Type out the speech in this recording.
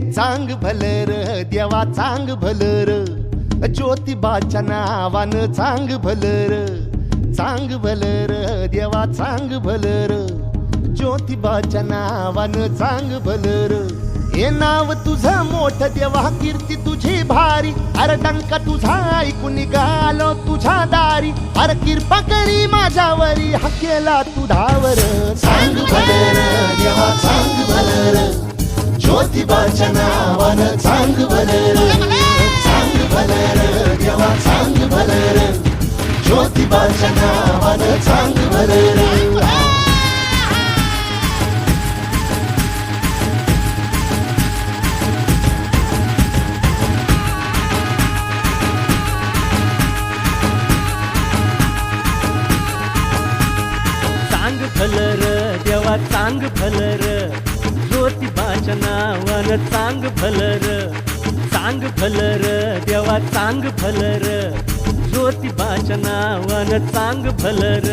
चांग भलर देवा चांग भलर, ज्योतिबाच्या नावानं चांग भलर, चांग भलर देवा चांग भलर, ज्योतिबाच्या नावानं चांग भलर. हे नाव तुझं मोठ देवा कीर्ती तुझी भारी, अरे डंका तुझा ऐकून निघालो तुझ्या दारी, अरे कृपा करी माझ्यावरी हा केला तू धावर. चांग भलर देवा चांग भलर, ज्योतिबाच्या नावानं चांग भलर, चांग भलर देवा चांग भलर, ज्योतिबाच्या नावानं चांग भलर. चांग भलर देवा चांग भलर, ज्योतिबाच्या नावानं चांग भलर, चांग भलर देवा चांग भलर, ज्योतिबाच्या नावानं चांग भलर.